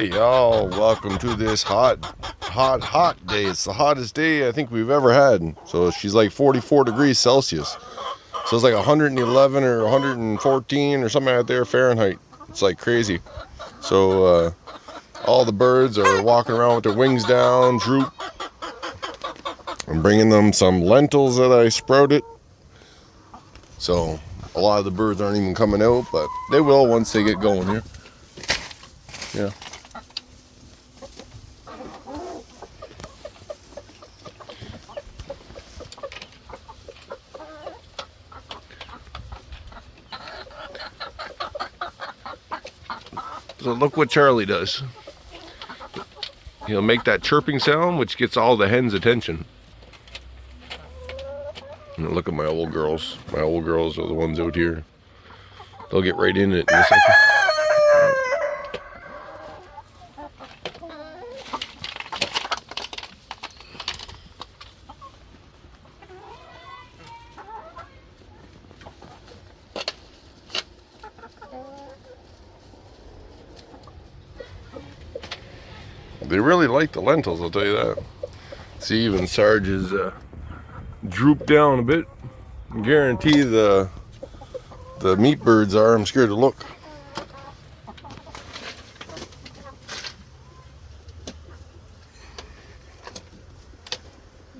Hey y'all, welcome to this hot day. It's the hottest day I think we've ever had. So she's like 44 degrees Celsius. So it's like 111 or 114 or something out there Fahrenheit. It's like crazy. So all the birds are walking around with their wings down, droop. I'm bringing them some lentils that I sprouted. So a lot of the birds aren't even coming out, but they will once they get going here. Yeah. So look what Charlie does. He'll make that chirping sound, which gets all the hens' attention. And look at my old girls. My old girls are the ones out here. They'll get right in it in a second. They really like the lentils, I'll tell you that. See, even Sarge is drooped down a bit. I guarantee the meat birds are. I'm scared to look.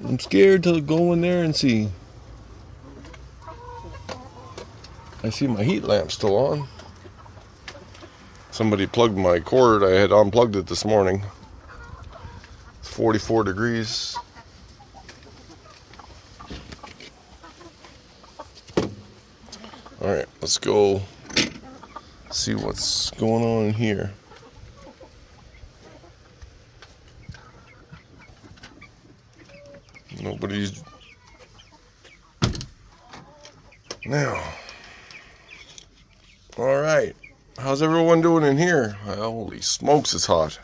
I'm scared to go in there and see. I see my heat lamp still on. Somebody plugged my cord. I had unplugged it this morning. 44 degrees. All right, let's go see what's going on in here. Nobody's now. All right, how's everyone doing in here? Holy smokes, it's hot.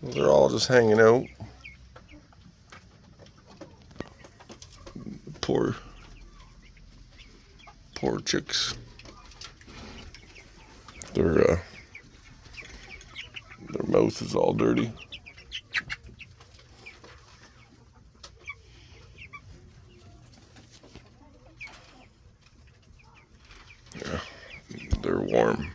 They're all just hanging out. Poor chicks. Their mouth is all dirty. Yeah, they're warm.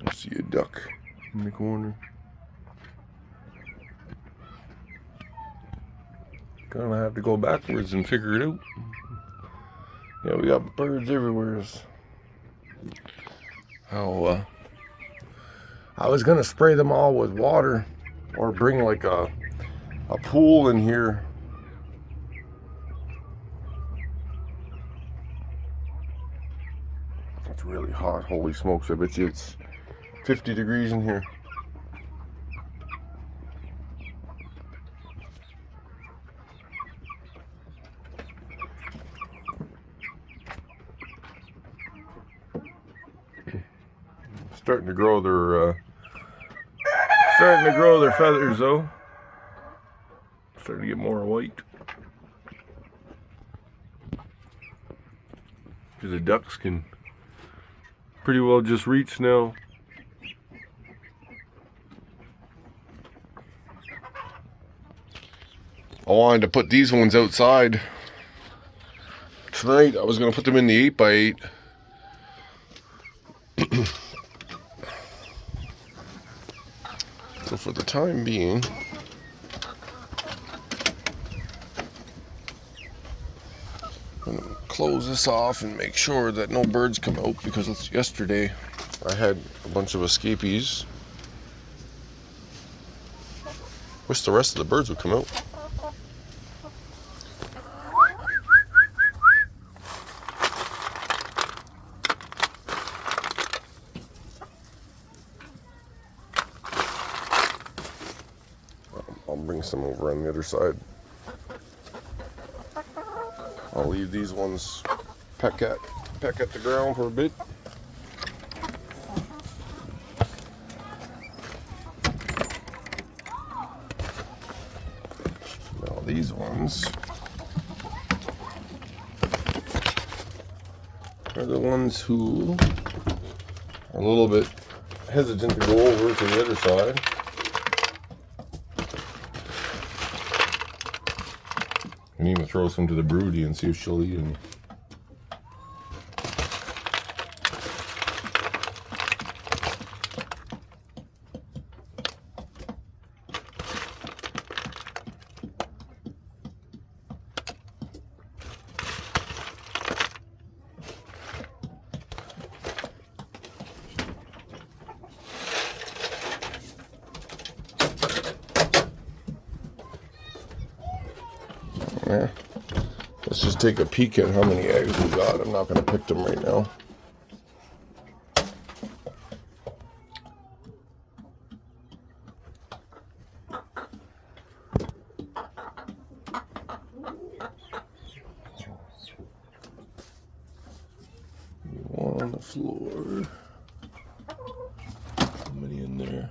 I see a duck in the corner. Gonna have to go backwards and figure it out. Yeah, we got birds everywhere. How I was gonna spray them all with water or bring like a pool in here. It's really hot. Holy smokes, I bet you it's 50 degrees in here. Starting to grow their feathers though. Starting to get more white. Because the ducks can pretty well just reach now. I wanted to put these ones outside tonight. I was going to put them in the 8x8. So for the time being, I'm going to close this off and make sure that no birds come out, because it's yesterday I had a bunch of escapees. Wish the rest of the birds would come out. bring some over on the other side. I'll leave these ones peck at the ground for a bit. Now these ones are the ones who are a little bit hesitant to go over to the other side. I can even throw some to the broody and see if she'll eat any. Yeah. Let's just take a peek at how many eggs we got. I'm not going to pick them right now. One on the floor. How many in there?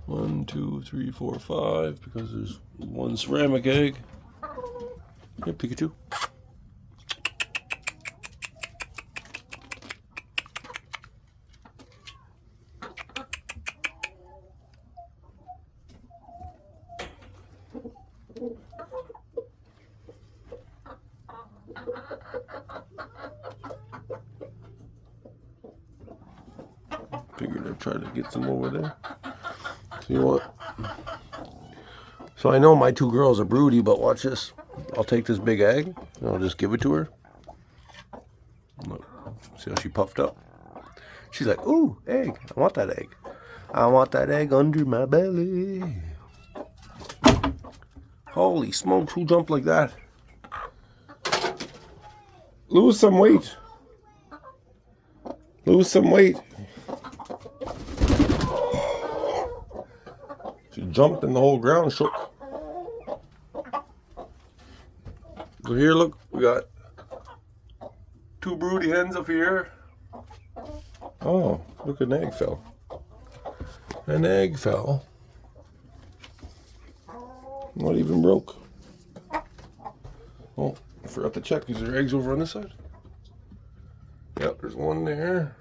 1, 2, 3, 4, 5, because there's one ceramic egg. Here, Pikachu. Figured I'd try to get some over there. See what? So I know my two girls are broody, but watch this. I'll take this big egg and I'll just give it to her. Look, see how she puffed up? She's like, ooh, egg. I want that egg. I want that egg under my belly. Holy smokes, who jumped like that? Lose some weight. Lose some weight. She jumped and the whole ground shook. So here, look, we got 2 broody hens up here. Oh, look, an egg fell. An egg fell. Not even broke. Oh, I forgot to check. Is there eggs over on this side? Yep, there's one there.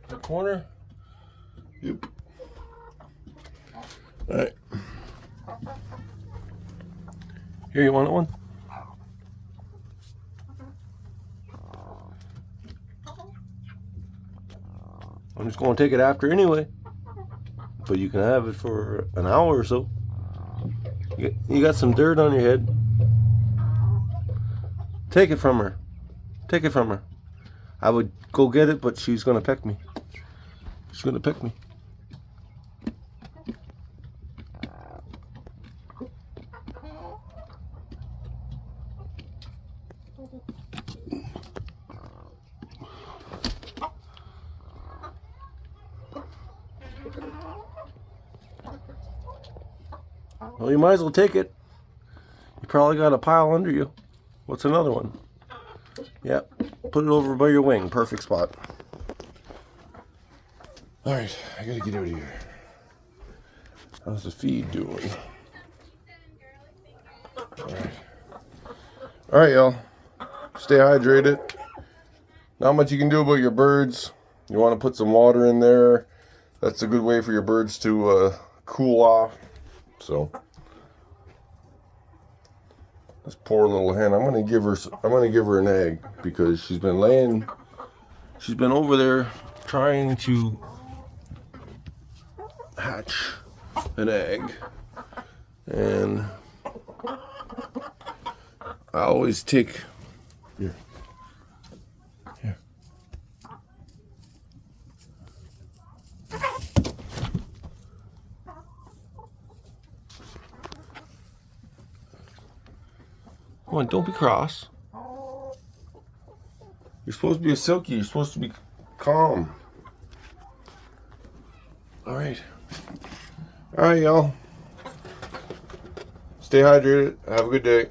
That corner. Yep. All right. Here, you want one? I'm just going to take it after anyway. But you can have it for an hour or so. You got some dirt on your head. Take it from her. Take it from her. I would go get it, but she's going to peck me. She's going to peck me. Well, you might as well take it. You probably got a pile under you. What's another one? Yep. Put it over by your wing. Perfect spot. Alright, I gotta get out of here. How's the feed doing? Alright, y'all. Stay hydrated. Not much you can do about your birds. You want to put some water in there. That's a good way for your birds to cool off. So this poor little hen, I'm gonna give her an egg because she's been over there trying to hatch an egg, and I always take here. Come on, don't be cross. You're supposed to be a silky. You're supposed to be calm. All right. All right, y'all. Stay hydrated. Have a good day.